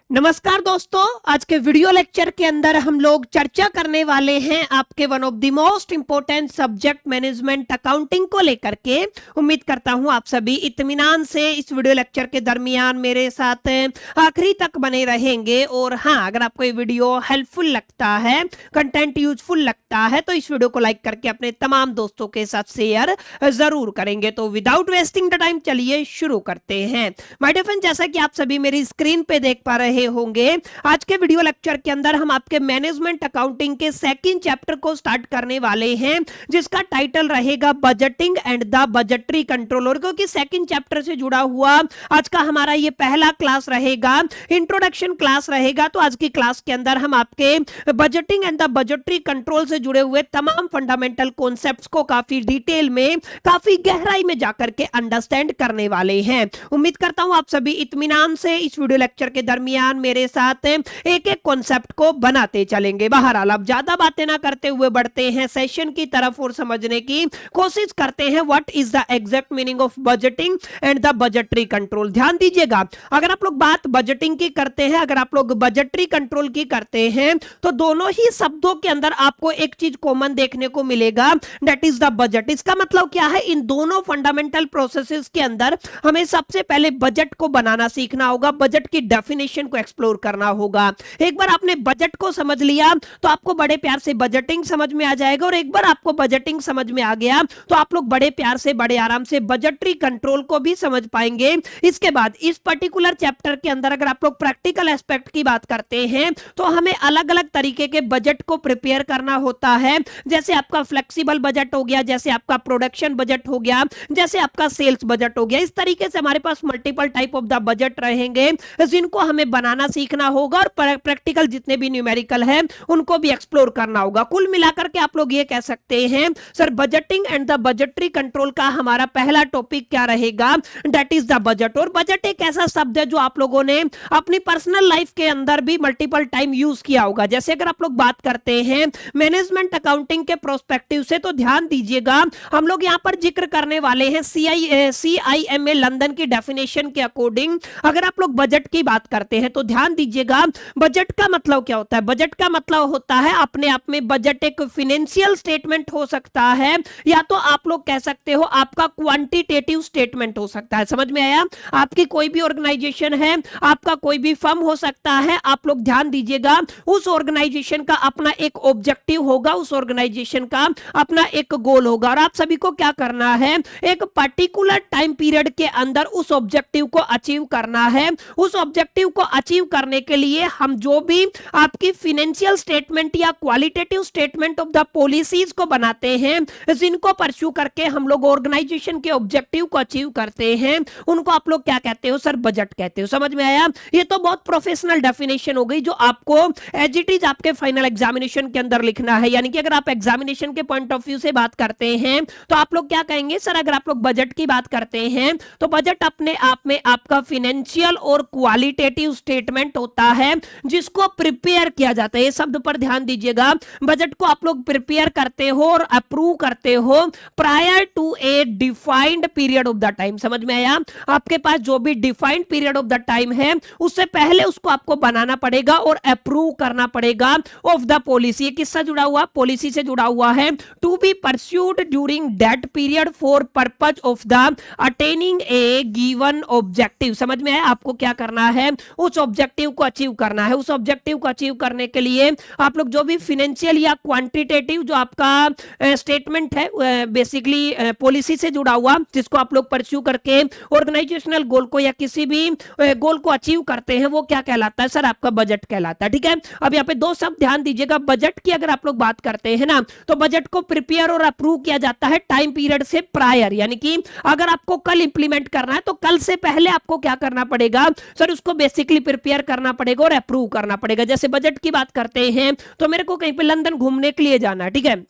नमस्कार दोस्तों, आज के वीडियो लेक्चर के अंदर हम लोग चर्चा करने वाले हैं आपके one of the most important subject management accounting को लेकर के। उम्मीद करता हूं आप सभी इत्मीनान से इस वीडियो लेक्चर के दरमियान मेरे साथ आखिरी तक बने रहेंगे। और हाँ, अगर आपको ये वीडियो हेल्पफुल लगता है, कंटेंट यूजफुल लगता है, तो इस वीडियो को लाइक करके अपने तमाम दोस्तों के साथ शेयर जरूर करेंगे। तो विदाउट वेस्टिंग द टाइम चलिए शुरू करते हैं। माय डियर फ्रेंड, जैसा कि आप सभी मेरी स्क्रीन पे देख पा रहे होंगे, आज के वीडियो लेक्चर के अंदर हम आपके मैनेजमेंट अकाउंटिंग के सेकंड चैप्टर को स्टार्ट करने वाले हैं, जिसका टाइटल रहेगा budgeting and the budgetary controller. क्योंकि सेकंड चैप्टर से जुड़ा हुआ आज का हमारा ये पहला क्लास रहेगा, इंट्रोडक्शन क्लास रहेगा। तो आज की क्लास के अंदर हम आपके budgeting and the budgetary control से जुड़े हुए तमाम फंडामेंटल कॉन्सेप्ट्स को काफी डिटेल में, काफी गहराई में जाकर के अंडरस्टैंड करने वाले हैं। उम्मीद करता हूं आप सभी इत्मीनान से इस वीडियो लेक्चर के दरमियान मेरे साथ एक एक कॉन्सेप्ट को बनाते चलेंगे। बहरहाल अब ज्यादा बातें ना करते हुए बढ़ते हैं सेशन की तरफ और समझने की कोशिश करते हैं what is the exact meaning of budgeting and the budgetary control. ध्यान दीजिएगा, अगर आप लोग बात बजटिंग की करते हैं, अगर आप लोग बजटरी कंट्रोल की करते हैं, तो दोनों ही शब्दों के अंदर आपको एक चीज कॉमन देखने को मिलेगा, दैट इज द बजट। इसका मतलब क्या है, इन दोनों फंडामेंटल प्रोसेसेस के अंदर हमें सबसे पहले बजट को बनाना सीखना होगा, बजट की डेफिनेशन को एक्सप्लोर करना होगा। एक बार आपने बजट को समझ लिया तो आपको बड़े प्यार से बजटिंग समझ में आ जाएगा, और एक बार आपको बजटिंग समझ में आ गया तो आप लोग बड़े प्यार से, बड़े आराम से बजटरी कंट्रोल को भी समझ पाएंगे। इसके बाद इस पर्टिकुलर चैप्टर के अंदर अगर आप लोग प्रैक्टिकल एस्पेक्ट की बात करते हैं, तो हमें अलग अलग तरीके के बजट को प्रिपेयर करना होता है। जैसे आपका फ्लेक्सिबल बजट हो गया, जैसे आपका प्रोडक्शन बजट हो गया, जैसे आपका सेल्स बजट हो गया। इस तरीके से हमारे पास multiple type of the budget रहेंगे, जिनको हमें बनाना सीखना होगा, और प्रैक्टिकल जितने भी न्यूमेरिकल है उनको भी एक्सप्लोर करना होगा। कुल मिलाकर के आप लोग ये कह सकते हैं, sir budgeting and the budgetary control का हमारा पहला टॉपिक क्या रहेगा, दैट इज द बजट। और बजट एक ऐसा शब्द है जो आप लोगों ने अपनी पर्सनल लाइफ के अंदर भी मल्टीपल टाइम यूज किया होगा। जैसे अगर आप लोग बात करते हैं मैनेजमेंट अकाउंटिंग के प्रोस्पेक्टिव से, तो ध्यान दीजिएगा, हम लोग यहां पर जिक्र करने वाले हैं CIMA लंदन की डेफिनेशन के अकॉर्डिंग। अगर आप लोग बजट की बात करते हैं तो ध्यान दीजिएगा, बजट का मतलब क्या होता है। बजट का मतलब होता है अपने आप में बजट एक फाइनेंशियल स्टेटमेंट हो सकता है, या तो आप लोग कह सकते हो आपका क्वांटिटेटिव स्टेटमेंट हो सकता है। समझ में आया? आपकी कोई भी ऑर्गेनाइजेशन है, आपका कोई भी फर्म हो सकता है, आप लोग ध्यान दीजिएगा, उस ऑर्गेनाइजेशन का अपना एक ऑब्जेक्टिव होगा, उस ऑर्गेनाइजेशन का अपना एक गोल होगा, और आप सभी को क्या करना है, एक पर्टिकुलर टाइम पीरियड के अंदर उस ऑब्जेक्टिव को अचीव करना है। उस ऑब्जेक्टिव को अचीव करने के लिए हम जो भी आपकी फाइनेंशियल स्टेटमेंट या qualitative statement of the policies को बनाते हैं, जिनको परस्यू करके हम लोग ऑर्गेनाइजेशन के ऑब्जेक्टिव को अचीव करते हैं, उनको आप लोग क्या कहते हो, सर बजट कहते हो। समझ में आया? ये तो बहुत प्रोफेशनल डेफिनेशन हो गई, जो आपको एज इट इज आपके फाइनल एग्जामिनेशन के अंदर लिखना है। यानी कि अगर आप एग्जामिनेशन के पॉइंट ऑफ व्यू से बात करते हैं, तो आप लोग क्या कहेंगे, सर अगर आप लोग बजट की बात करते हैं, तो बजट अपने आप में आपका फाइनेंशियल और क्वालिटेटिव स्टेटमेंट होता है, जिसको प्रिपेयर किया जाता है। ये शब्द पर ध्यान दीजिएगा, बजट को आप लोग प्रिपेयर करते हो और अप्रूव करते हो prior to a defined period of the time. समझ में आया? आपके पास जो भी defined period of the time है, उससे पहले उसको आपको बनाना पड़ेगा और अप्रूव करना पड़ेगा ऑफ द पॉलिसी। ये किससे जुड़ा हुआ? पॉलिसी से जुड़ा हुआ है। To be pursued during that period for purpose of the attaining a given objective. समझ में आया? आपको क्या करना है, उस ऑब्जेक्टिव को अचीव करना है। उस ऑब्जेक्टिव को अचीव करने के लिए आप लोग जो भी फाइनेंशियल या क्वांटिटेटिव जो आपका स्टेटमेंट है, बेसिकली पॉलिसी से जुड़ा हुआ, जिसको आप लोग परस्यू करके ऑर्गेनाइजेशनल गोल को या किसी भी गोल को अचीव करते हैं, वो क्या कहलाता है, सर आपका बजट कहलाता है। ठीक है, अब यहाँ पे दो शब्द ध्यान दीजिएगा। बजट की अगर आप लोग बात करते हैं ना, तो बजट को प्रिपेयर और अप्रूव किया जाता है टाइम पीरियड से प्रायर। यानी कि अगर आपको कल इंप्लीमेंट करना है, तो कल से पहले आपको क्या करना पड़ेगा, सर उसको बेसिकली प्रिपेयर करना पड़ेगा और अप्रूव करना पड़ेगा। जैसे बजट की बात करते हैं, तो मेरे को कहीं पे लंदन घूमने के लिए जाना है, ठीक है,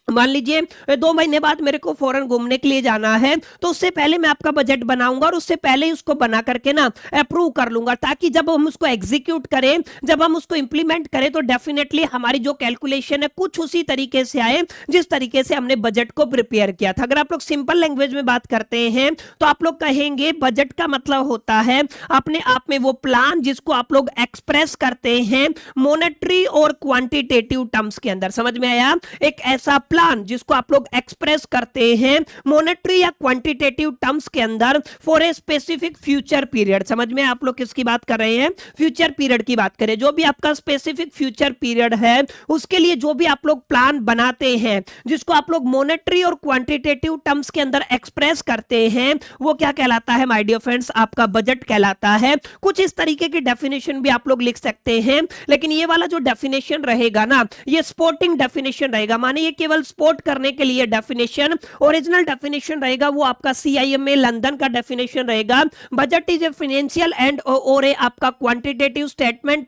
मान लीजिए 2 महीने बाद मेरे को फॉरेन घूमने के लिए जाना है, तो उससे पहले मैं आपका बजट बनाऊंगा और उससे पहले ही उसको बना करके ना अप्रूव कर लूंगा, ताकि जब हम उसको एग्जीक्यूट करें, जब हम उसको इंप्लीमेंट करें, तो डेफिनेटली हमारी जो कैलकुलेशन है कुछ उसी तरीके से आए जिस तरीके से हमने बजट को प्रिपेयर किया था। अगर आप लोग सिंपल लैंग्वेज में बात करते हैं तो आप लोग कहेंगे बजट का मतलब होता है अपने आप में वो प्लान जिसको आप लोग एक्सप्रेस करते हैं मॉनेटरी और क्वांटिटेटिव टर्म्स के अंदर। समझ में आया? एक ऐसा प्लान जिसको आप लोग एक्सप्रेस करते हैं मॉनेटरी या क्वांटिटेटिव टर्म्स के अंदर for a specific future period. समझ में? आप लोग किसकी बात कर रहे हैं? फ्यूचर पीरियड की बात करें। जो भी आपका स्पेसिफिक फ्यूचर पीरियड है उसके लिए जो भी आप लोग प्लान बनाते हैं जिसको आप लोग मॉनेटरी और क्वांटिटेटिव टर्म्स के अंदर एक्सप्रेस करते हैं, वो क्या कहलाता है माय डियर फ्रेंड्स? आपका बजट कहलाता है। कुछ इस तरीके की डेफिनेशन भी आप लोग लिख सकते हैं, लेकिन ये वाला जो डेफिनेशन रहेगा ना, ये स्पोर्टिंग डेफिनेशन रहेगा। माने ये केवल स्पोर्ट करने के लिए डेफिनेशन, ओरिजिनल डेफिनेशन रहेगा वो आपका CIMA लंदन का डेफिनेशन रहेगा। Budget is a financial and और ए आपका quantitative statement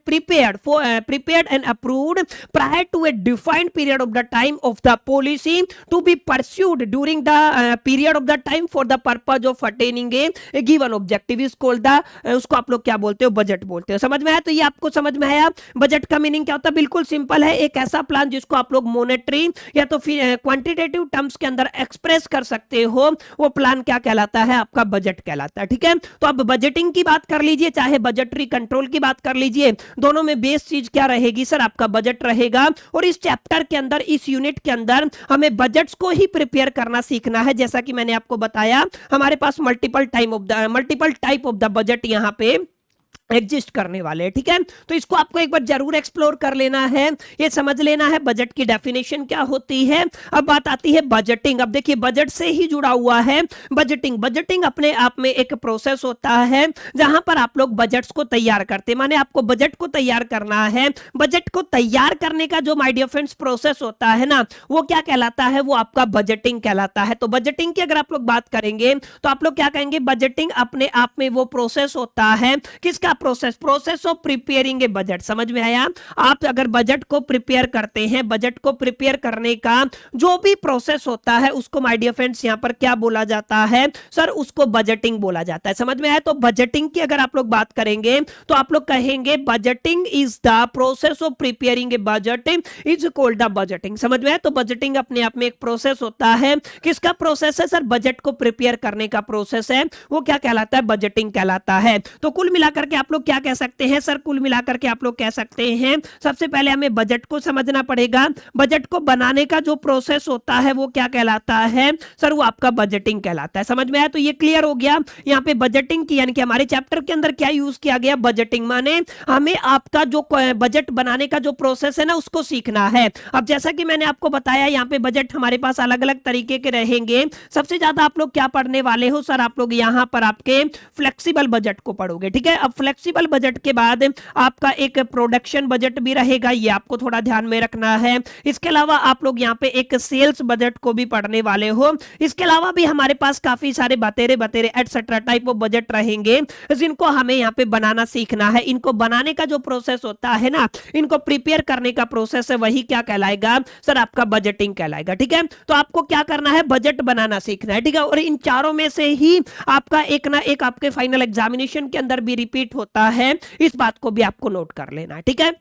prepared and approved prior to a defined period of the time of the policy to be pursued during the period of the time for the purpose of attaining a given objective is called the उसको आप लोग क्या बोलते हो? Budget बोलते हो। समझ में आया? तो ये आपको समझ में आया बजट का मीनिंग क्या होता है? बिल्कुल सिंपल है, एक ऐसा प्लान जिसको आप लोग मॉनेटरी या तो फिर क्वांटिटेटिव टर्म्स के अंदर एक्सप्रेस कर सकते हो, वो प्लान क्या कहलाता है? आपका बजट कहलाता है। ठीक है, तो अब बजटिंग की बात कर लीजिए, चाहे बजटरी कंट्रोल की बात कर लीजिए, दोनों में बेस चीज क्या रहेगी सर? आपका बजट रहेगा। और इस चैप्टर के अंदर, इस यूनिट के अंदर हमें बजट्स को ही प्रिपेयर करना सीखना है। जैसा कि मैंने आपको बताया, हमारे पास multiple type of the budget यहाँ पे एग्जिस्ट करने वाले हैं। ठीक है, तो इसको आपको एक बार जरूर एक्सप्लोर कर लेना है, ये समझ लेना है बजट की डेफिनेशन क्या होती है। अब बात आती है बजटिंग। अब देखिए बजट से ही जुड़ा हुआ है बजटिंग अपने आप में एक प्रोसेस होता है जहां पर आप लोग बजट्स को तैयार करते हैं। माने आपको बजट को तैयार करना है। बजट को तैयार करने का जो माय डियर फ्रेंड्स प्रोसेस होता है ना, वो क्या कहलाता है? वो आपका बजटिंग कहलाता है। तो बजटिंग की अगर आप लोग बात करेंगे तो आप लोग क्या कहेंगे? बजटिंग अपने आप में वो प्रोसेस होता है, किसका process of preparing A budget. समझ में आया? आप अगर बजट को प्रिपेयर करते हैं, बजट को प्रिपेयर करने का जो भी प्रोसेस होता है उसको माय डियर फ्रेंड्स यहां पर क्या बोला जाता है सर? उसको बजटिंग बोला जाता है। समझ में आया? तो बजटिंग की अगर आप लोग बात करेंगे तो आप लोग कहेंगे budgeting is the process of preparing A budget is called the budgeting. समझ में आया? तो बजटिंग अपने आप में एक प्रोसेस होता है। किसका प्रोसेस है सर? बजट को प्रिपेयर करने का प्रोसेस है, वो क्या कहलाता है? बजटिंग कहलाता है। तो कुल मिलाकर के आप लोग क्या कह सकते हैं सर? कुल मिलाकर के आप लोग कह सकते हैं सबसे पहले हमें बजट को समझना पड़ेगा। बजट को बनाने का जो प्रोसेस होता है वो क्या कहलाता है सर? वो आपका बजटिंग कहलाता है। समझ में आया? तो ये क्लियर हो गया। यहाँ पे बजटिंग की यानी कि हमारे चैप्टर के अंदर क्या यूज किया गया? बजटिंग। माने हमें आपका जो बजट बनाने का जो प्रोसेस है ना उसको सीखना है। अब जैसा कि मैंने आपको बताया यहाँ पे बजट हमारे पास अलग अलग तरीके के रहेंगे। सबसे ज्यादा आप लोग क्या पढ़ने वाले हो सर? आप लोग यहाँ पर आपके फ्लेक्सिबल बजट को पढ़ोगे। ठीक है, अब फ्लेक्सिबल बजट के बाद आपका एक प्रोडक्शन बजट भी रहेगा, ये आपको थोड़ा ध्यान में रखना है। इसके अलावा आप लोग यहाँ पे एक सेल्स बजट को भी पढ़ने वाले हो। इसके अलावा भी हमारे पास काफी सारे बतेरे एटसेट्रा टाइप ऑफ बजट रहेंगे जिनको हमें यहाँ पे बनाना सीखना है। इनको बनाने का जो प्रोसेस होता है ना, इनको प्रिपेयर करने का प्रोसेस है, वही क्या कहलाएगा सर? आपका बजटिंग कहलाएगा। ठीक है, तो आपको क्या करना है? बजट बनाना सीखना है। ठीक है, और इन चारों में से ही आपका एक ना एक आपके फाइनल एग्जामिनेशन के अंदर भी रिपीट होता है। इस बात को भी आपको नोट कर लेना है। ठीक है,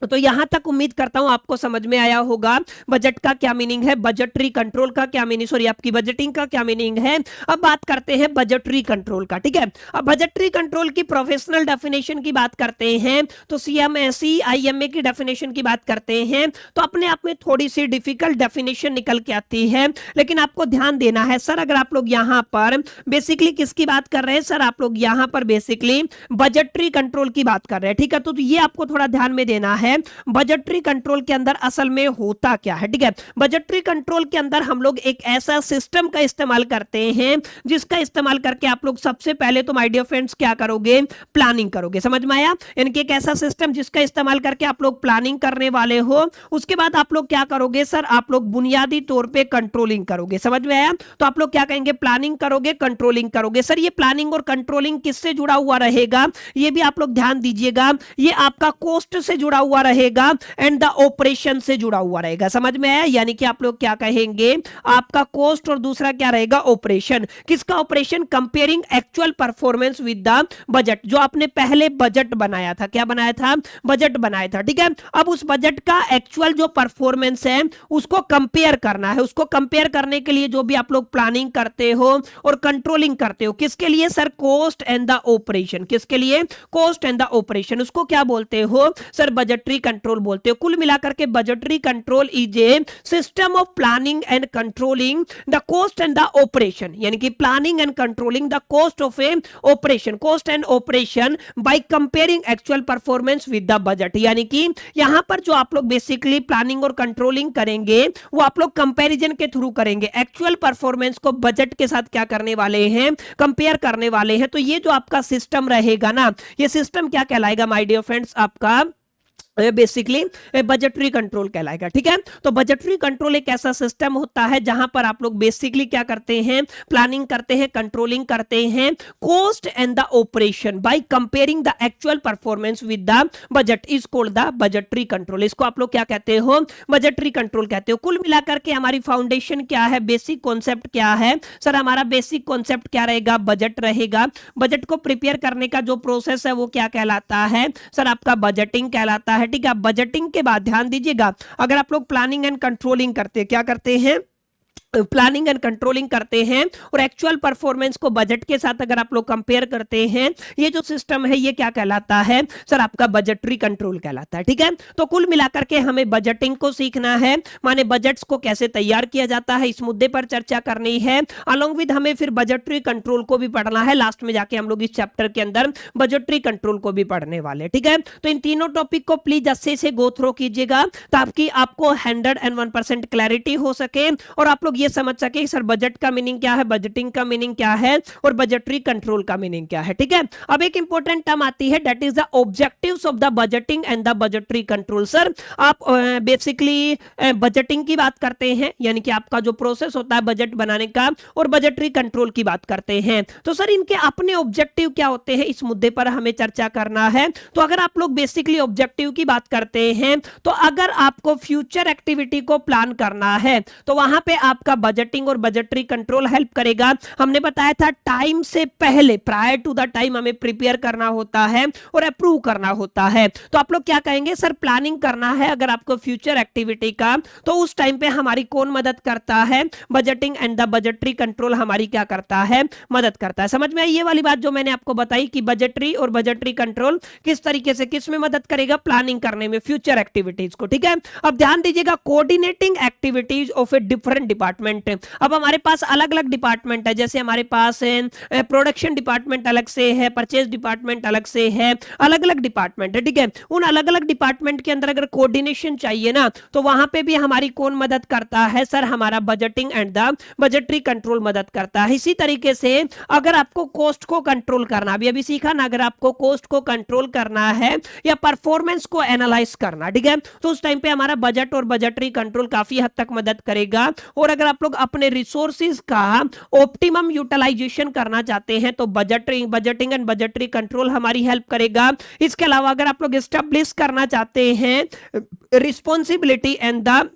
तो यहां तक उम्मीद करता हूं आपको समझ में आया होगा बजट का क्या मीनिंग है, बजटरी कंट्रोल का क्या मीनिंग, सॉरी आपकी बजटिंग का क्या मीनिंग है। अब बात करते हैं बजटरी कंट्रोल का। ठीक है, अब बजटरी कंट्रोल की प्रोफेशनल डेफिनेशन की बात करते हैं तो CIMA की डेफिनेशन की बात करते हैं तो अपने आप में थोड़ी सी डिफिकल्ट डेफिनेशन निकल के आती है, लेकिन आपको ध्यान देना है सर। अगर आप लोग यहां पर बेसिकली किसकी बात कर रहे हैं सर? आप लोग यहां पर बेसिकली बजटरी कंट्रोल की बात कर रहे हैं। ठीक है, तो ये आपको थोड़ा ध्यान में देना है बजटरी कंट्रोल के अंदर असल में होता क्या है। ठीक है, बजटरी कंट्रोल के अंदर हम लोग एक ऐसा सिस्टम का इस्तेमाल करते हैं जिसका इस्तेमाल करके आप लोग सबसे पहले तो माय डियर फ्रेंड्स क्या करोगे? प्लानिंग करोगे। समझ में आया? यानी कि एक ऐसा सिस्टम जिसका इस्तेमाल करके आप लोग प्लानिंग करने वाले हो। उसके बाद आप लोग क्या करोगे सर? आप लोग बुनियादी तौर पे कंट्रोलिंग करोगे। समझ में आया? तो आप लोग क्या कहेंगे? प्लानिंग करोगे, कंट्रोलिंग करोगे। सर ये प्लानिंग और कंट्रोलिंग किससे जुड़ा हुआ रहेगा? ये भी आप लोग ध्यान दीजिएगा। ये आपका कॉस्ट से जुड़ा हुआ रहेगा एंड द ऑपरेशन से जुड़ा हुआ रहेगा। समझ में आया? यानी कि आप लोग क्या कहेंगे, आपका कॉस्ट और दूसरा क्या रहेगा, ऑपरेशन। किसका operation? Comparing actual performance with the budget. जो आपने पहले बजट बनाया था, क्या बनाया था, बजट बनाया था, ठीक है। अब उस बजट का एक्चुअल जो परफॉर्मेंस है उसको कंपेयर करना है। उसको कंपेयर करने के लिए जो भी आप लोग प्लानिंग करते हो और कंट्रोलिंग करते हो, किसके लिए sir, cost and the operation. किसके लिए? Cost and the operation. उसको क्या बोलते हो सर, बजटरी कंट्रोल बोलते हो। कुल मिलाकर के budgetary control is a system of planning and controlling the cost and the operation, यानी कि planning and controlling the cost of A operation, cost and operation by comparing actual performance with the budget. यानी कि यहां पर जो आप लोग basically planning और कंट्रोलिंग करेंगे वो आप लोग कंपैरिजन के थ्रू करेंगे। एक्चुअल परफॉर्मेंस को बजट के साथ क्या करने वाले हैं, कंपेयर करने वाले हैं। तो ये जो आपका सिस्टम रहेगा ना, ये सिस्टम क्या कहलाएगा माय डियर फ्रेंड्स, आपका बेसिकली बजटरी कंट्रोल कहलाएगा, ठीक है। तो बजटरी कंट्रोल एक ऐसा सिस्टम होता है जहां पर आप लोग बेसिकली क्या करते हैं, प्लानिंग करते हैं, कंट्रोलिंग करते हैं, cost and the operation by comparing the actual performance with the budget is called the budgetary control. इसको आप लोग क्या कहते हो, बजटरी कंट्रोल कहते हो। कुल मिलाकर के हमारी फाउंडेशन क्या है, बेसिक कॉन्सेप्ट क्या है सर, हमारा बेसिक कॉन्सेप्ट क्या रहेगा, बजट रहेगा। बजट को प्रिपेयर करने का जो प्रोसेस है वो क्या कहलाता है सर, आपका बजटिंग कहलाता है, ठीक है। बजटिंग के बाद ध्यान दीजिएगा, अगर आप लोग प्लानिंग एंड कंट्रोलिंग करते हैं, क्या करते हैं, प्लानिंग एंड कंट्रोलिंग करते हैं और एक्चुअल परफॉर्मेंस को बजट के साथ अगर आप लोग कंपेयर करते हैं, ये जो सिस्टम है ये क्या कहलाता है सर, आपका बजटरी कंट्रोल कहलाता है, ठीक है। तो कुल मिलाकर के हमें बजटिंग को सीखना है, माने बजट्स को कैसे तैयार किया जाता है, इस मुद्दे पर चर्चा करनी है। अलोंग विद हमें फिर बजटरी कंट्रोल को भी पढ़ना है। लास्ट में जाके हम लोग इस चैप्टर के अंदर बजटरी कंट्रोल को भी पढ़ने वाले, ठीक है। तो इन तीनों टॉपिक को प्लीज अच्छे से गो थ्रू कीजिएगा ताकि आपको 101% क्लैरिटी हो सके और आप लोग ये समझ सके सर बजट का मीनिंग क्या है, बजटिंग का मीनिंग क्या है और बजटरी कंट्रोल का मीनिंग क्या है, ठीक है। अब एक इंपॉर्टेंट टर्म आती है, that is the objectives of the budgeting and the budgetary control. Sir आप बेसिकली बजटिंग की बात करते हैं, यानी कि आपका जो प्रोसेस होता है बजट बनाने का, और बजटरी कंट्रोल की बात करते हैं। तो सर इनके अपने ऑब्जेक्टिव क्या होते हैं, इस मुद्दे पर हमें चर्चा करना है। तो अगर आप लोग बेसिकली ऑब्जेक्टिव की बात करते हैं, तो अगर आपको फ्यूचर एक्टिविटी को प्लान करना है तो वहां पे आपका बजटिंग और बजटरी कंट्रोल हेल्प करेगा। हमने बताया था टाइम से पहले, प्रायर टू द टाइम हमें प्रिपेयर करना होता है और अप्रूव करना होता है। तो आप लोग क्या कहेंगे सर, प्लानिंग करना है अगर आपको फ्यूचर एक्टिविटी का, तो उस टाइम पे हमारी कौन मदद करता है, budgeting and the budgetary control हमारी क्या करता है, मदद करता है। समझ में आई ये वाली बात जो मैंने आपको बताई कि बजटरी और बजटरी कंट्रोल किस तरीके से किस में मदद करेगा, प्लानिंग करने में, फ्यूचर एक्टिविटीज को, ठीक है। अब ध्यान दीजिएगा, coordinating activities of a different department. अब हमारे पास अलग अलग डिपार्टमेंट है, जैसे हमारे पास प्रोडक्शन डिपार्टमेंट अलग से है, परचेज डिपार्टमेंट अलग से है, अलग अलग डिपार्टमेंट है, ठीक है। उन अलग अलग डिपार्टमेंट के अंदर अगर कोऑर्डिनेशन चाहिए ना, तो वहां पे भी हमारी कौन मदद करता है सर, हमारा budgeting and the budgetary control मदद करता है। इसी तरीके से अगर आपको कॉस्ट को कंट्रोल करना, अभी सीखा ना, अगर आपको कॉस्ट को कंट्रोल करना है या परफॉर्मेंस को एनालाइज करना, ठीक है, तो उस टाइम पे हमारा बजट और बजटरी कंट्रोल काफी हद तक मदद करेगा। और अगर आप लोग अपने रिसोर्सेज का ऑप्टिमम यूटिलाइजेशन करना चाहते हैं तो बजटिंग एंड बजटरी कंट्रोल हमारी हेल्प करेगा। इसके अलावा अगर आप लोग एस्टेब्लिश करना चाहते हैं रिस्पॉन्सिबिलिटी एंड द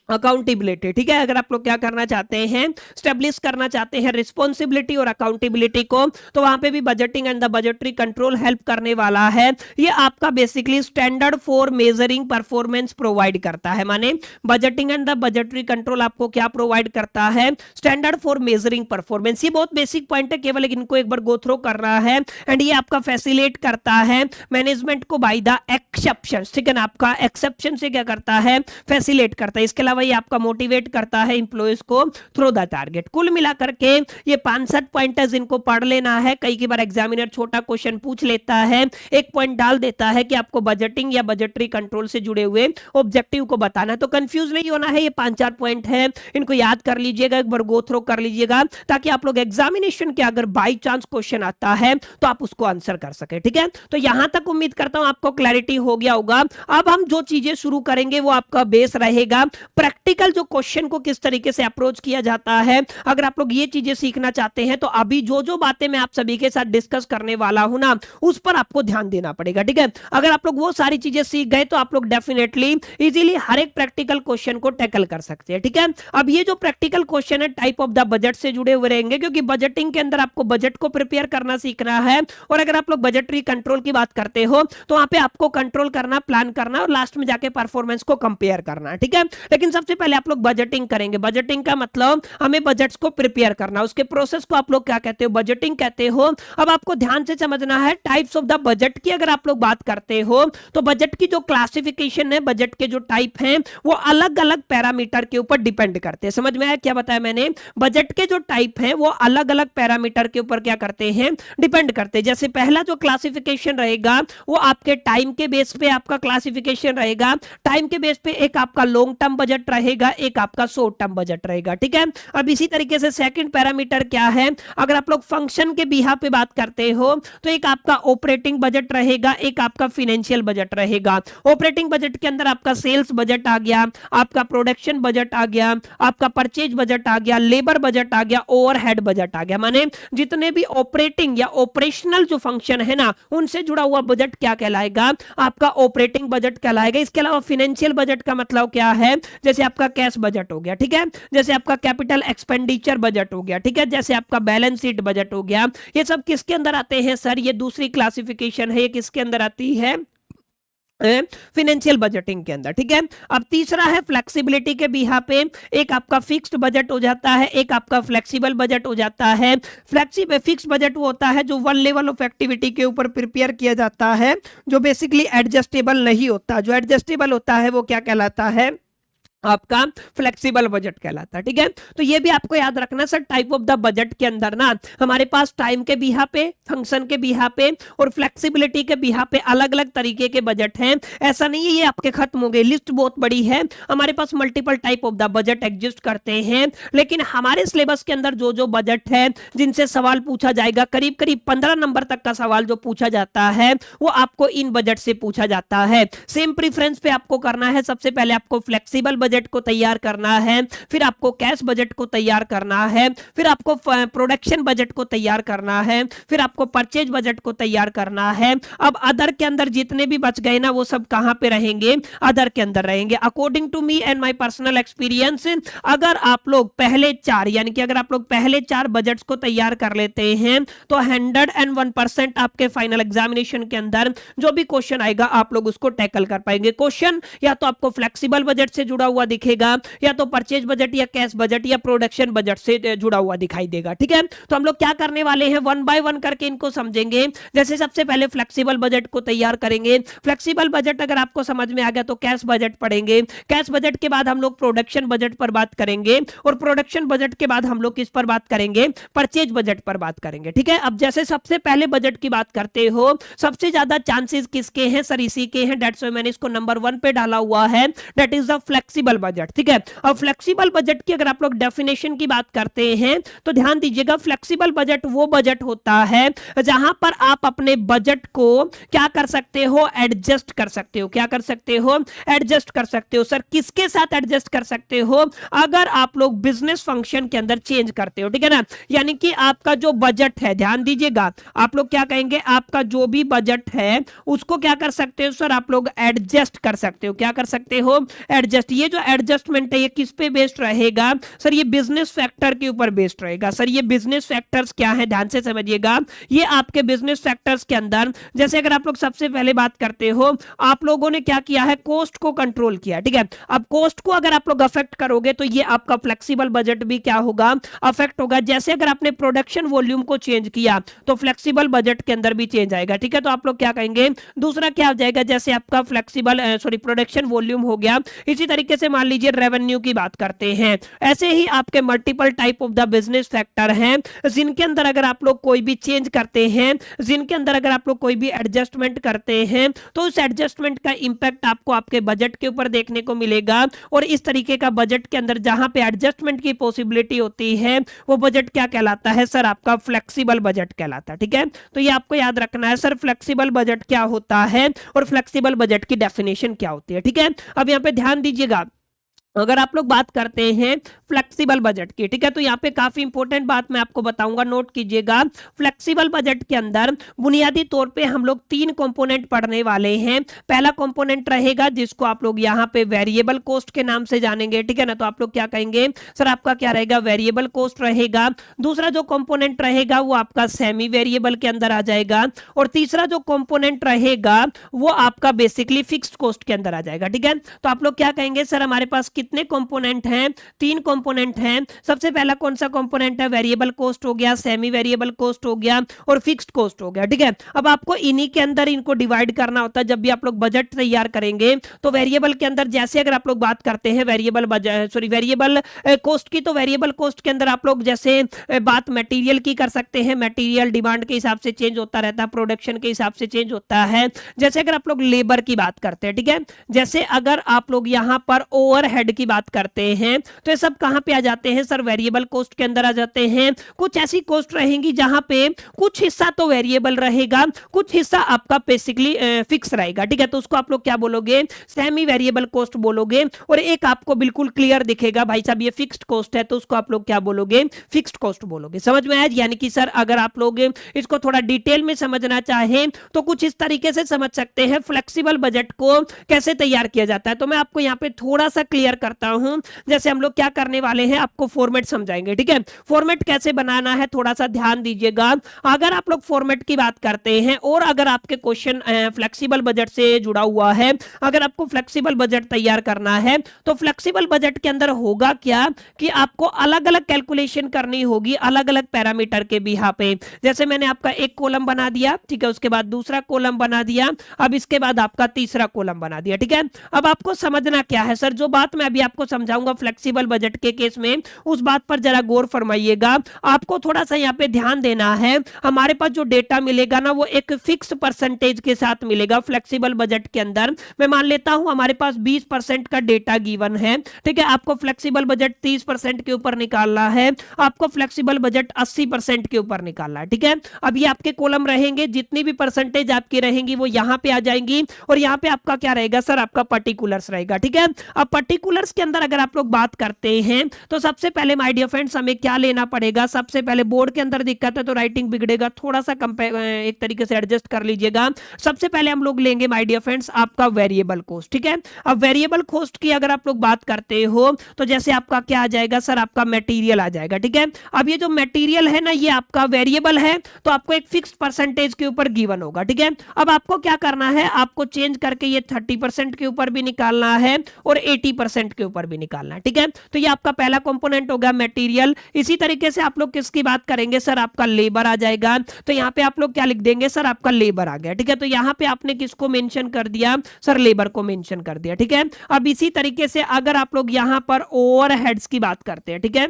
अकाउंटेबिलिटी, ठीक है, अगर आप लोग क्या करना चाहते हैं, स्टेब्लिश करना चाहते हैं रिस्पॉन्सिबिलिटी और अकाउंटेबिलिटी को, तो वहां पे भी budgeting and the budgetary control help करने वाला है। ये आपका basically standard for measuring performance provide करता है, माने budgeting and the budgetary control आपको क्या प्रोवाइड करता है, स्टैंडर्ड फॉर मेजरिंग परफॉर्मेंस। ये बहुत बेसिक पॉइंट है, केवल इनको एक बार गो थ्रू करना है। एंड ये आपका फैसिलिटेट करता है मैनेजमेंट को बाय द एक्सेप्शन, ठीक है ना, आपका एक्सेप्शन से क्या करता है, फैसिलिटेट करता है। इसके अलावा ये आपका मोटिवेट करता है एम्प्लॉयज को थ्रू द टारगेट। कुल मिलाकर के ये 65 पॉइंट है जिनको पढ़ लेना है। कई बार एग्जामिनर छोटा क्वेश्चन पूछ लेता है, एक पॉइंट डाल देता है कि आपको बजटिंग या बजटरी कंट्रोल से जुड़े हुए ऑब्जेक्टिव को बताना है, तो कंफ्यूज नहीं होना है। ये 5-4 पॉइंट है, इनको याद कर लीजिएगा, एक बार गो थ्रू कर लीजिएगा, ताकि आप लोग एग्जामिनेशन के अगर बाई चांस क्वेश्चन आता है तो आप उसको आंसर कर सके, ठीक है। तो यहां तक उम्मीद करता हूं आपको क्लैरिटी हो गया होगा। अब हम जो चीजें शुरू करेंगे वो आपका बेस रहेगा प्रैक्टिकल जो क्वेश्चन को किस तरीके से अप्रोच किया जाता है, अगर आप लोग ये चीजें सीखना चाहते हैं तो अभी जो जो बातें मैं आप सभी के साथ डिस्कस करने वाला हूं ना, उस पर आपको ध्यान देना पड़ेगा। ठीक है, अगर आप लोग वो सारी चीजें सीख गए तो आप लोग डेफिनेटली इजीली हर एक प्रैक्टिकल क्वेश्चन को टैकल कर सकते हैं। ठीक है, अब ये जो प्रैक्टिकल क्वेश्चन है टाइप ऑफ द बजट से जुड़े हुए रहेंगे, क्योंकि बजटिंग के अंदर आपको बजट को प्रिपेयर करना सीखना है। और अगर आप लोग बजटरी कंट्रोल की बात करते हो तो वहां पे आपको कंट्रोल करना, प्लान करना और लास्ट में जाके परफॉर्मेंस को कंपेयर करना। ठीक है, लेकिन सबसे पहले आप लोग बजटिंग करेंगे। बजटिंग का मतलब हमें बजट्स को प्रिपेयर करना, उसके प्रोसेस को आप लोग क्या कहते हो, बजटिंग कहते हो। अब आपको ध्यान से समझना है टाइप्स ऑफ द बजट की अगर आप लोग बात करते हो तो बजट की जो क्लासिफिकेशन है, बजट के जो टाइप हैं वो अलग अलग पैरामीटर के ऊपर डिपेंड करते हैं। समझ में आया क्या बताया मैंने? बजट के जो टाइप हैं वो अलग अलग पैरामीटर के ऊपर क्या करते हैं, डिपेंड करते हैं। जैसे पहला जो क्लासिफिकेशन रहेगा वो आपके टाइम के बेस पे आपका क्लासिफिकेशन रहेगा। टाइम के बेस पे एक आपका लॉन्ग टर्म बजट रहेगा, एक आपका शॉर्ट टर्म बजट रहेगा। ठीक है, अब इसी तरीके से सेकंड पैरामीटर क्या है, अगर आप लोग फंक्शन के बिहा पे बात करते हो तो एक आपका ऑपरेटिंग बजट रहेगा, एक आपका फाइनेंशियल बजट रहेगा। ऑपरेटिंग बजट के अंदर आपका सेल्स बजट आ गया, आपका प्रोडक्शन बजट आ गया, आपका परचेज बजट आ गया, लेबर बजट आ गया, ओवरहेड बजट आ गया। माने जितने भी ऑपरेटिंग या ऑपरेशनल जो फंक्शन है ना, उनसे जुड़ा हुआ बजट क्या कहलाएगा, आपका ऑपरेटिंग बजट कहलाएगा। इसके अलावा फाइनेंशियल बजट का मतलब क्या है, जैसे आपका कैश बजट हो गया। ठीक है, जैसे आपका कैपिटल एक्सपेंडिचर बजट हो गया। ठीक है, जैसे आपका बैलेंस शीट बजट हो गया। ये सब किसके अंदर आते हैं सर? ये दूसरी क्लासिफिकेशन है, ये किसके अंदर आती है? फाइनेंशियल बजटिंग के अंदर। ठीक है, अब तीसरा है फ्लेक्सिबिलिटी के बिहा पे, एक आपका फिक्स्ड बजट हो जाता है, एक आपका फ्लेक्सिबल बजट हो जाता है। फ्लेक्सिबल फिक्स्ड बजट वो होता है जो वन लेवल ऑफ एक्टिविटी के ऊपर प्रिपेयर किया जाता है, जो बेसिकली एडजस्टेबल नहीं होता। जो एडजस्टेबल होता है वो क्या कहलाता है, आपका फ्लेक्सिबल बजट कहलाता है। ठीक है, तो ये भी आपको याद रखना sir, type of the budget के अंदर ना हमारे पास टाइम के बिहा पे, फंक्शन के बिहा पे और फ्लेक्सिबिलिटी के बिहा पे अलग अलग तरीके के बजट हैं। ऐसा नहीं है ये आपके खत्म हो गए, लिस्ट बहुत बड़ी है। हमारे पास multiple type of the budget exist करते हैं, लेकिन हमारे सिलेबस के अंदर जो जो बजट है जिनसे सवाल पूछा जाएगा, करीब करीब 15 नंबर तक का सवाल जो पूछा जाता है वो आपको इन बजट से पूछा जाता है। सेम प्रीफरेंस पे आपको करना है। सबसे पहले आपको फ्लेक्सिबल बजट को तैयार करना है, फिर आपको कैश बजट को तैयार करना है, फिर आपको प्रोडक्शन बजट को तैयार करना है, फिर आपको परचेज बजट को तैयार करना है। अब अदर के अंदर जितने भी बच गए ना वो सब कहां पे रहेंगे, अदर के अंदर रहेंगे। According to me and my personal experience, अगर आप लोग पहले चार यानी कि अगर आप लोग पहले चार बजट्स को तैयार कर लेते हैं तो 101% आपके फाइनल एग्जामिनेशन के अंदर जो भी क्वेश्चन आएगा आप लोग उसको टैकल कर पाएंगे। क्वेश्चन या तो आपको फ्लेक्सिबल बजट से जुड़ा हुआ दिखेगा, या तो परचेज बजट या कैश बजट या प्रोडक्शन बजट से जुड़ा हुआ दिखाई देगा। ठीक है, तो हम लोग क्या करने वाले हैं, वन बाय वन करके इनको समझेंगे। जैसे सबसे पहले फ्लेक्सिबल बजट को तैयार करेंगे। फ्लेक्सिबल बजट अगर आपको समझ में आ गया तो कैश बजट पढ़ेंगे। कैश बजट के बाद हम लोग प्रोडक्शन बजट पर बात करेंगे, और प्रोडक्शन बजट के बाद हम लोग किस पर बात करेंगे, परचेज बजट पर बात करेंगे। ठीक है, अब जैसे सबसे पहले बजट की बात करते हो, सबसे ज्यादा चांसेस किसके हैं सर, इसी के हैं। दैट्स व्हाई मैंने इसको नंबर 1 पे डाला हुआ है, that is the flexible budget. ठीक है, अब फ्लेक्सिबल बजट की अगर आप लोग डेफिनेशन की बात करते हैं तो ध्यान दीजिएगा, फ्लेक्सिबल बजट वो बजट होता है जहां पर आप अपने बजट को क्या कर सकते हो, एडजस्ट कर सकते हो। क्या कर सकते हो, एडजस्ट कर सकते हो। सर किसके साथ एडजस्ट कर सकते हो, अगर आप लोग बिजनेस फंक्शन के अंदर चेंज करते हो। ठीक है ना, यानी कि आपका जो बजट है, ध्यान दीजिएगा, आप लोग क्या कहेंगे, आपका जो भी बजट है उसको क्या कर सकते हो सर, आप लोग एडजस्ट कर सकते हो। क्या कर सकते हो, एडजस्ट। ये जो एडजस्टमेंट है ये किस पे बेस्ड रहेगा सर, ये बिजनेस फैक्टर के ऊपर बेस्ड रहेगा। सर ये बिजनेस फैक्टर्स क्या है, ध्यान से समझिएगा। ये आपके बिजनेस फैक्टर्स के अंदर, जैसे अगर आप लोग सबसे पहले बात करते हो, आप लोगों ने क्या किया है, कॉस्ट को कंट्रोल किया। ठीक है, अब कॉस्ट को अगर आप लोग अफेक्ट करोगे तो ये आपका फ्लेक्सिबल बजट भी क्या होगा, अफेक्ट होगा। जैसे अगर आपने प्रोडक्शन वॉल्यूम को चेंज किया तो फ्लेक्सिबल बजट के अंदर भी चेंज आएगा। ठीक है, तो आप लोग क्या कहेंगे, दूसरा क्या हो जाएगा, जैसे आपका फ्लेक्सिबल प्रोडक्शन वॉल्यूम हो गया। इसी तरीके से मान लीजिए रेवेन्यू की बात करते हैं, ऐसे ही आपके multiple type of the business factor हैं जिनके अंदर अगर आप लोग कोई भी चेंज करते हैं, जिनके अंदर अगर आप लोग कोई भी एडजस्टमेंट करते हैं तो उस एडजस्टमेंट का इंपैक्ट आपको आपके बजट के ऊपर देखने को मिलेगा। और इस तरीके का बजट के अंदर जहां पे एडजस्टमेंट की पॉसिबिलिटी होती है वो बजट क्या कहलाता है सर, आपका फ्लेक्सिबल बजट कहलाता है। ठीक है, तो ये आपको याद रखना है सर, फ्लेक्सिबल बजट क्या होता है और फ्लेक्सिबल बजट की डेफिनेशन क्या होती है। ठीक है, अब यहाँ पे ध्यान दीजिएगा, अगर आप लोग बात करते हैं फ्लेक्सिबल बजट की, ठीक है, तो यहाँ पे काफी इंपॉर्टेंट बात मैं आपको बताऊंगा, नोट कीजिएगा। फ्लेक्सिबल बजट के अंदर बुनियादी तौर पे हम लोग 3 कंपोनेंट पढ़ने वाले हैं। पहला कंपोनेंट रहेगा जिसको आप लोग यहाँ पे वेरिएबल कॉस्ट के नाम से जानेंगे, ठीक है ना, तो आप लोग क्या कहेंगे सर, आपका क्या रहेगा, वेरिएबल कॉस्ट रहेगा। दूसरा जो कंपोनेंट रहेगा वो आपका सेमी वेरिएबल के अंदर आ जाएगा, और तीसरा जो कंपोनेंट रहेगा वो आपका बेसिकली फिक्स्ड कॉस्ट के अंदर आ जाएगा, ठीक है। तो आप लोग क्या कहेंगे सर, हमारे पास कितने कंपोनेंट हैं, 3 कंपोनेंट हैं। सबसे पहला कौन सा कंपोनेंट है, वेरिएबल कॉस्ट हो गया, सेमी वेरिएबल कॉस्ट हो गया और फिक्स्ड कॉस्ट हो गया, ठीक है। अब आपको इन्हीं के अंदर इनको डिवाइड करना होता है। जब भी आप लोग बजट तैयार करेंगे तो वेरिएबल के अंदर, जैसे अगर आप लोग बात करते हैं वेरिएबल वेरिएबल कॉस्ट की, तो वेरिएबल कॉस्ट के अंदर आप लोग जैसे बात मटेरियल की कर सकते हैं, मटेरियल डिमांड के हिसाब से चेंज होता रहता है, प्रोडक्शन के हिसाब से चेंज होता है। जैसे अगर आप लोग लेबर की बात करते हैं, ठीक है, जैसे अगर आप लोग यहां पर ओवरहेड की बात करते हैं तो ये सब कहां पे आ जाते हैं सर, वेरिएबल कॉस्ट के अंदर आ जाते हैं। कुछ ऐसी कॉस्ट रहेंगी जहां पे कुछ हिस्सा तो वेरिएबल रहेगा, कुछ हिस्सा आपका बेसिकली फिक्स रहेगा, ठीक है, तो उसको आप लोग क्या बोलोगे, सेमी वेरिएबल कॉस्ट बोलोगे। और एक आपको बिल्कुल क्लियर दिखेगा भाई साहब ये फिक्स्ड कॉस्ट है, तो उसको आप लोग क्या बोलोगे, फिक्स्ड कॉस्ट बोलोगे। समझ में आया? यानी कि सर अगर आप लोग इसको थोड़ा डिटेल में समझना चाहें तो कुछ इस तरीके से समझ सकते हैं फ्लेक्सिबल बजट को कैसे तैयार किया जाता है। तो मैं आपको यहाँ पे थोड़ा सा क्लियर करता हूं। जैसे हम लोग क्या करने वाले हैं, आपको फॉर्मेट समझाएंगे, ठीक है। फॉर्मेट कैसे बनाना है थोड़ा सा ध्यान दीजिएगा। अगर आप लोग फॉर्मेट की बात करते हैं और अगर आपके क्वेश्चन फ्लेक्सिबल बजट से जुड़ा हुआ है, अगर आपको फ्लेक्सिबल बजट तैयार करना है तो फ्लेक्सिबल बजट के अंदर होगा क्या कि आपको अलग अलग कैलकुलेशन करनी होगी अलग अलग पैरामीटर के बिहा पे। जैसे मैंने आपका एक कॉलम बना दिया, ठीक है, उसके बाद दूसरा कॉलम बना दिया, अब इसके बाद आपका तीसरा कॉलम बना दिया, ठीक है। अब आपको समझना क्या है सर, जो बात मैं अभी आपको समझाऊंगा फ्लेक्सिबल बजट के केस में, उस बात पर जरा गौर फरमाइएगा। आपको थोड़ा सा यहाँ पे ध्यान देना है। हमारे पास जो डेटा मिलेगा ना वो एक फिक्स परसेंटेज के साथ मिलेगा फ्लेक्सिबल बजट के अंदर। मैं मान लेता हूं हमारे पास 20% का डेटा गिवन है, ठीक है। आपको फ्लेक्सिबल बजट 30% के ऊपर निकालना है, आपको फ्लेक्सिबल बजट 80% के ऊपर निकालना है, ठीक है। अब ये आपके कॉलम रहेंगे, जितनी भी परसेंटेज आपकी रहेंगी वो यहां पे आ जाएंगी, और यहां पे आपका क्या रहेगा सर, आपका पर्टिकुलर्स रहेगा, ठीक है। अब पर्टिकुलर्स के अंदर अगर आप लोग बात करते हैं तो सबसे पहले माय डियर फ्रेंड्स हमें क्या लेना पड़ेगा, सबसे पहले बोर्ड के अंदर दिक्कत है तो राइटिंग बिगड़ेगा, थोड़ा सा एक तरीके से एडजस्ट कर लीजिएगा। सबसे पहले हम लोग लेंगे माय डियर फ्रेंड्स आपका वेरिएबल कॉस्ट, ठीक है। अब वेरिएबल कॉस्ट की अगर आप लोग बात करते हो तो जैसे आपका क्या आ जाएगा सर, आपका मटेरियल आ जाएगा, ठीक है। अब ये जो मटेरियल है ना ये आपका वेरिएबल है, तो आपको एक फिक्स परसेंटेज के ऊपर गिवन होगा, ठीक है। अब आपको क्या करना है, आपको चेंज करके ये 30% के ऊपर भी निकालना है और 80% के ऊपर भी निकालना है, ठीक है। तो ये आपका पहला कंपोनेंट होगा मटेरियल। इसी तरीके से आप लोग किसकी बात करेंगे सर, आपका लेबर आ जाएगा, तो यहाँ पे आप लोग क्या लिख देंगे सर, आपका लेबर आ गया, ठीक है। तो यहाँ पे आपने किसको मेंशन कर दिया सर, लेबर को मेंशन कर दिया, ठीक है। अब इसी तरीके से अगर आप लोग यहाँ पर ओवरहेड्स की बात करते हैं, ठीक है,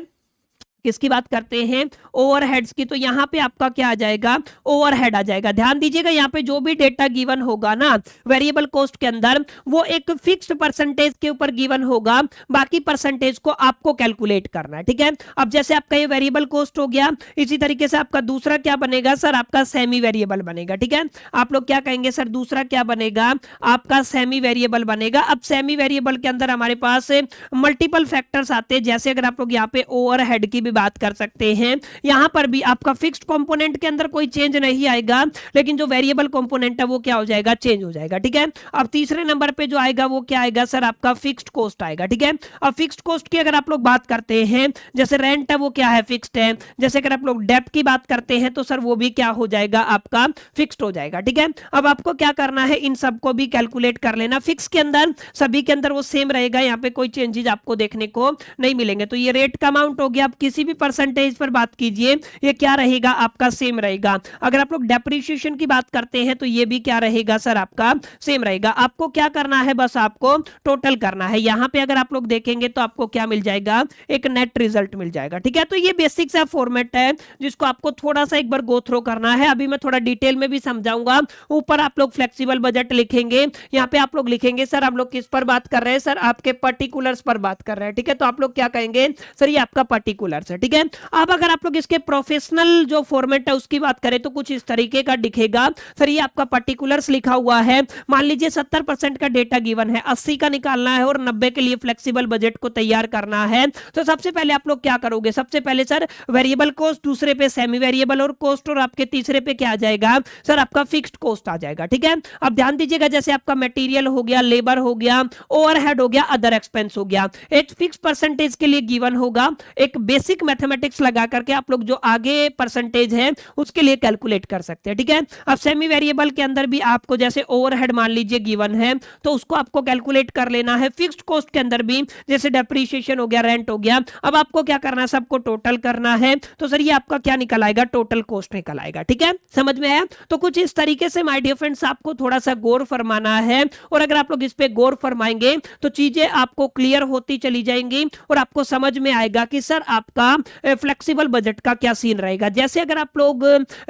किसकी बात करते हैं, ओवरहेड्स की, तो यहां पे आपका क्या आ जाएगा, ओवरहेड आ जाएगा। ध्यान दीजिएगा यहाँ पे जो भी डेटा गिवन होगा ना वेरिएबल कॉस्ट के अंदर वो एक फिक्स्ड परसेंटेज के ऊपर गिवन होगा, बाकी परसेंटेज को आपको कैलकुलेट करना है, ठीक है। अब जैसे आपका ये वेरिएबल कॉस्ट हो गया, इसी तरीके से आपका दूसरा क्या बनेगा सर, आपका सेमी वेरिएबल बनेगा, ठीक है। आप लोग क्या कहेंगे सर, दूसरा क्या बनेगा, आपका सेमी वेरिएबल बनेगा। अब सेमी वेरिएबल के अंदर हमारे पास मल्टीपल फैक्टर्स आते हैं, जैसे अगर आप लोग यहाँ पे ओवरहेड की बात कर सकते हैं, यहां पर भी आपका फिक्स्ड कंपोनेंट के अंदर कोई चेंज नहीं आएगा, लेकिन जो वेरिएबल कंपोनेंट है वो क्या हो जाएगा, चेंज हो जाएगा, ठीक है। अब तीसरे नंबर पे जो आएगा वो क्या आएगा सर, आपका फिक्स्ड कॉस्ट आएगा, ठीक है। अब फिक्स्ड कॉस्ट की अगर आप लोग बात करते हैं, जैसे रेंट है वो क्या है, फिक्स्ड है। जैसे अगर आप लोग डेब्ट की बात करते हैं तो सर वो भी क्या हो जाएगा, आपका फिक्स्ड हो जाएगा, ठीक है। अब आपको क्या करना है, इन सबको भी कैलकुलेट कर लेना। फिक्स के अंदर सभी के अंदर वो सेम रहेगा, यहाँ पे कोई चेंजेस आपको देखने को नहीं मिलेंगे। तो ये रेट का अमाउंट हो गया। अब किसी भी परसेंटेज पर बात कीजिए, ये क्या रहेगा, आपका सेम रहेगा। अगर आप लोग डेप्रिसिएशन की बात करते हैं तो ये भी क्या रहेगा सर, आपका सेम रहेगा। आपको क्या करना है, बस आपको टोटल करना है। यहां पे अगर आप लोग देखेंगे तो आपको क्या मिल जाएगा, एक नेट रिजल्ट मिल जाएगा, ठीक है। तो ये बेसिक सा फॉर्मेट है जिसको आपको थोड़ा सा एक बार गो थ्रू करना है। अभी मैं थोड़ा डिटेल में भी समझाऊंगा। ऊपर आप लोग फ्लेक्सिबल बजट लिखेंगे, यहाँ पे आप लोग लिखेंगे सर हम लोग किस पर बात कर रहे हैं, सर आपके पर्टिकुलर्स पर बात कर रहे हैं, ठीक है। तो आप लोग क्या कहेंगे सर, ये आपका पर्टिकुलर्स, से, ठीक है। अब अगर आप लोग इसके प्रोफेशनल जो फॉर्मेट है उसकी बात करें तो कुछ इस तरीके का दिखेगा। सर ये आपका पर्टिकुलर्स लिखा हुआ है, मान लीजिए 70% का डेटा गिवन है, 80 का निकालना है और 90 के लिए फ्लेक्सिबल बजट को तैयार करना है। तो सबसे पहले आप लोग क्या करोगे, सबसे पहले सर वेरिएबल कॉस्ट, दूसरे पे सेमी वेरिएबल और कॉस्ट, और आपके तीसरे पे क्या आ जाएगा सर आपका फिक्स्ड कॉस्ट आ जाएगा, ठीक है। अब ध्यान दीजिएगा, जैसे आपका मटेरियल हो गया, लेबर हो गया, ओवरहेड हो गया, अदर एक्सपेंस हो गया, एक फिक्स परसेंटेज के लिए गिवन होगा। एक बेसिक मैथमेटिक्स लगा करके आप लोग जो आगे परसेंटेज है उसके लिए कैलकुलेट कर सकते हैं, ठीक है। अब सेमी वेरिएबल के अंदर भी आपको जैसे ओवरहेड मान लीजिए गिवन है तो उसको आपको कैलकुलेट कर लेना है। फिक्स्ड कॉस्ट के अंदर भी जैसे डेप्रीशिएशन हो गया, रेंट हो गया, अब आपको क्या करना है, सबको टोटल करना है। तो सर ये आपका क्या निकल आएगा, टोटल कॉस्ट निकल आएगा, ठीक है। समझ में आया? तो कुछ इस तरीके से माय डियर फ्रेंड्स आपको थोड़ा सा गौर फरमाना है, और अगर आप लोग इस पे गौर फरमाएंगे तो चीजें आपको क्लियर होती चली जाएंगी और आपको समझ में आएगा कि सर आपका फ्लेक्सिबल बजट का क्या सीन रहेगा। जैसे अगर आप लोग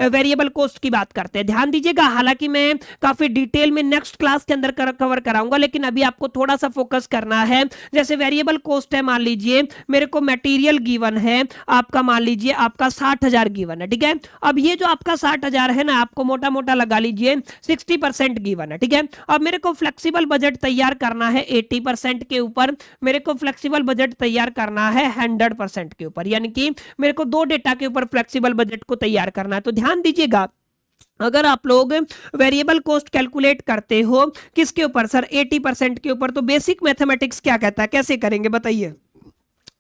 वेरिएबल कॉस्ट की बात करते हैं, ध्यान दीजिएगा, हालांकि मैं काफी डिटेल में नेक्स्ट क्लास के अंदर कवर कराऊंगा, लेकिन अभी आपको थोड़ा सा फोकस करना है। जैसे वेरिएबल कॉस्ट है, मान लीजिए मेरे को मटेरियल गिवन है आपका, मान लीजिए आपका 60,000 गिवन है, ठीक है। अब ये जो आपका 60,000 है ना, आपको मोटा मोटा लगा लीजिए 60% गिवन है, ठीक है। अब मेरे को फ्लेक्सिबल बजट तैयार करना है 80% के ऊपर, मेरे को फ्लेक्सिबल बजट तैयार करना है 100% के ऊपर, यानी कि मेरे को दो डेटा के ऊपर फ्लेक्सिबल बजट को तैयार करना है। तो ध्यान दीजिएगा, अगर आप लोग वेरिएबल कॉस्ट कैलकुलेट करते हो किसके ऊपर सर, 80% के ऊपर, तो बेसिक मैथमेटिक्स क्या कहता है, कैसे करेंगे बताइए।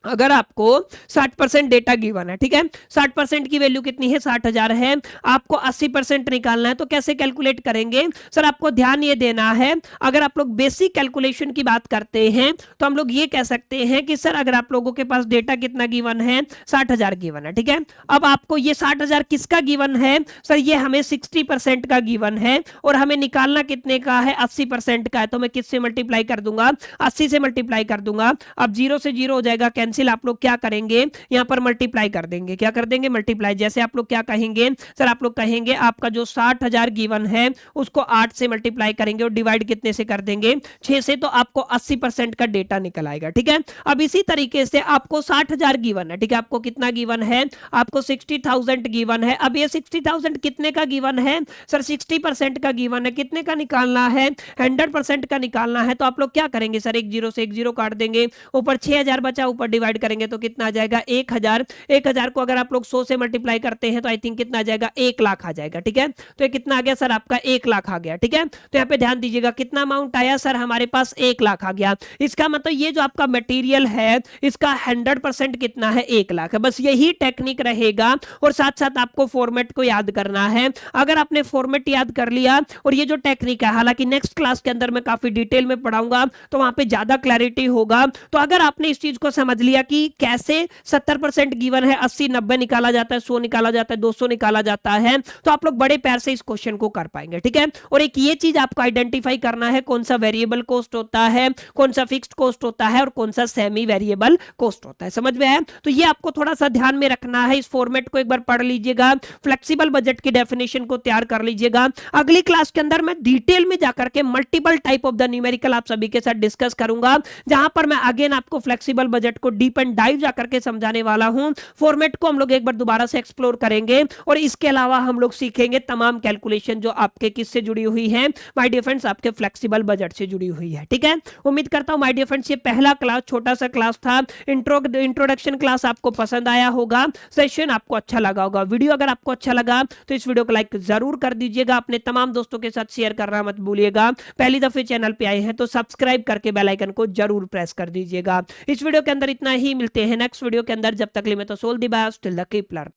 अगर आपको 60% डेटा गिवन है, ठीक है, 60% की वैल्यू कितनी है, 60,000 है, आपको 80% निकालना है, तो कैसे कैलकुलेट करेंगे सर, आपको ध्यान ये देना है। अगर आप लोग बेसिक कैलकुलेशन की बात करते हैं तो हम लोग ये कह सकते हैं कि सर अगर आप लोगों के पास डेटा कितना गिवन है, 60,000 गिवन है, ठीक है। अब आपको ये 60,000 किसका गिवन है सर, ये हमें 60% का गिवन है और हमें निकालना कितने का है, 80% का है। तो मैं किससे मल्टीप्लाई कर दूंगा, 80 से मल्टीप्लाई कर दूंगा। अब 0 से 0 हो जाएगा कैंसिल, आप लोग क्या करेंगे यहां पर मल्टीप्लाई कर देंगे, क्या कर देंगे, मल्टीप्लाई। जैसे आप लोग क्या कहेंगे सर, आप लोग कहेंगे आपका जो 60,000 गिवन है उसको 8 से मल्टीप्लाई करेंगे और डिवाइड कितने से कर देंगे, 6 से, तो आपको 80% का डेटा निकल आएगा, ठीक है। अब इसी तरीके से आपको 60,000 गिवन है, ठीक है, आपको कितना गिवन है, आपको 60,000 गिवन है। अब ये 60,000 कितने का गिवन है सर, 60% का गिवन है, कितने का निकालना है, 100% का निकालना है। तो आप लोग क्या करेंगे सर, एक 0 से एक 0 काट देंगे, ऊपर 6,000 बचा, ऊपर डिवाइड करेंगे तो कितना आ जाएगा, 1,000। 1,000 को अगर आप लोग 100 से मल्टीप्लाई करते हैं तो आई थिंक कितना आ जाएगा, 1 लाख आ जाएगा, ठीक है। तो ये कितना आ गया सर, आपका 1 लाख आ गया, ठीक है। तो यहाँ पे ध्यान दीजिएगा कितना अमाउंट आया सर, हमारे पास 1 लाख आ गया। इसका मतलब ये जो आपका मटेरियल है इसका 100% कितना है, 1 लाख है। बस यही टेक्निक रहेगा और साथ साथ आपको फॉर्मेट को याद करना है। अगर आपने फॉर्मेट याद कर लिया और ये जो टेक्निक है, हालांकि नेक्स्ट क्लास के अंदर मैं काफी डिटेल में पढ़ाऊंगा तो वहां पे ज्यादा क्लैरिटी होगा। तो अगर आपने इस चीज को समझ लिया कि कैसे 70% गिवन है, 80 90 निकाला जाता है, 100 निकाला जाता है, 200 निकाला जाता है, तो आप लोग बड़े प्यार से इस क्वेश्चन को कर पाएंगे, ठीक है। और एक ये चीज आपको आइडेंटिफाई करना है, कौन सा वेरिएबल कॉस्ट होता है, कौन सा फिक्स्ड कॉस्ट होता है और कौन सा सेमी वेरिएबल कॉस्ट होता है। समझ में आया? तो ये आपको थोड़ा सा ध्यान में रखना है। इस फॉर्मेट को एक बार पढ़ लीजिएगा, फ्लेक्सिबल बजट की डेफिनेशन को तैयार कर लीजिएगा। अगली क्लास के अंदर मैं डिटेल में जाकर के multiple type of the numerical आप सभी के साथ डिस्कस करूंगा, जहां पर मैं अगेन आपको फ्लेक्सिबल बजट को डीप एंड डाइव जाकर के समझाने वाला हूं। फॉर्मेट को हम लोग एक बार दोबारा से एक्सप्लोर करेंगे और इसके अलावा हम लोग सीखेंगे तमाम कैलकुलेशन जो आपके किससे जुड़ी हुई है माय डियर फ्रेंड्स, आपके फ्लेक्सिबल बजट से जुड़ी हुई है, ठीक है। उम्मीद करता हूं माय डियर फ्रेंड्स ये पहला क्लास, छोटा सा क्लास था, इंट्रोडक्शन क्लास, आपको पसंद आया होगा, सेशन आपको अच्छा लगा होगा। वीडियो अगर आपको अच्छा लगा तो इस वीडियो को लाइक जरूर कर दीजिएगा, अपने तमाम दोस्तों के साथ शेयर करना मत भूलिएगा। पहली दफे चैनल पे आए हैं तो सब्सक्राइब करके बेल आइकन को जरूर प्रेस कर दीजिएगा। इस वीडियो के अंदर इतना ही, मिलते हैं नेक्स्ट वीडियो के अंदर। जब तक के लिए मैं तो soul the best, till the keep learning.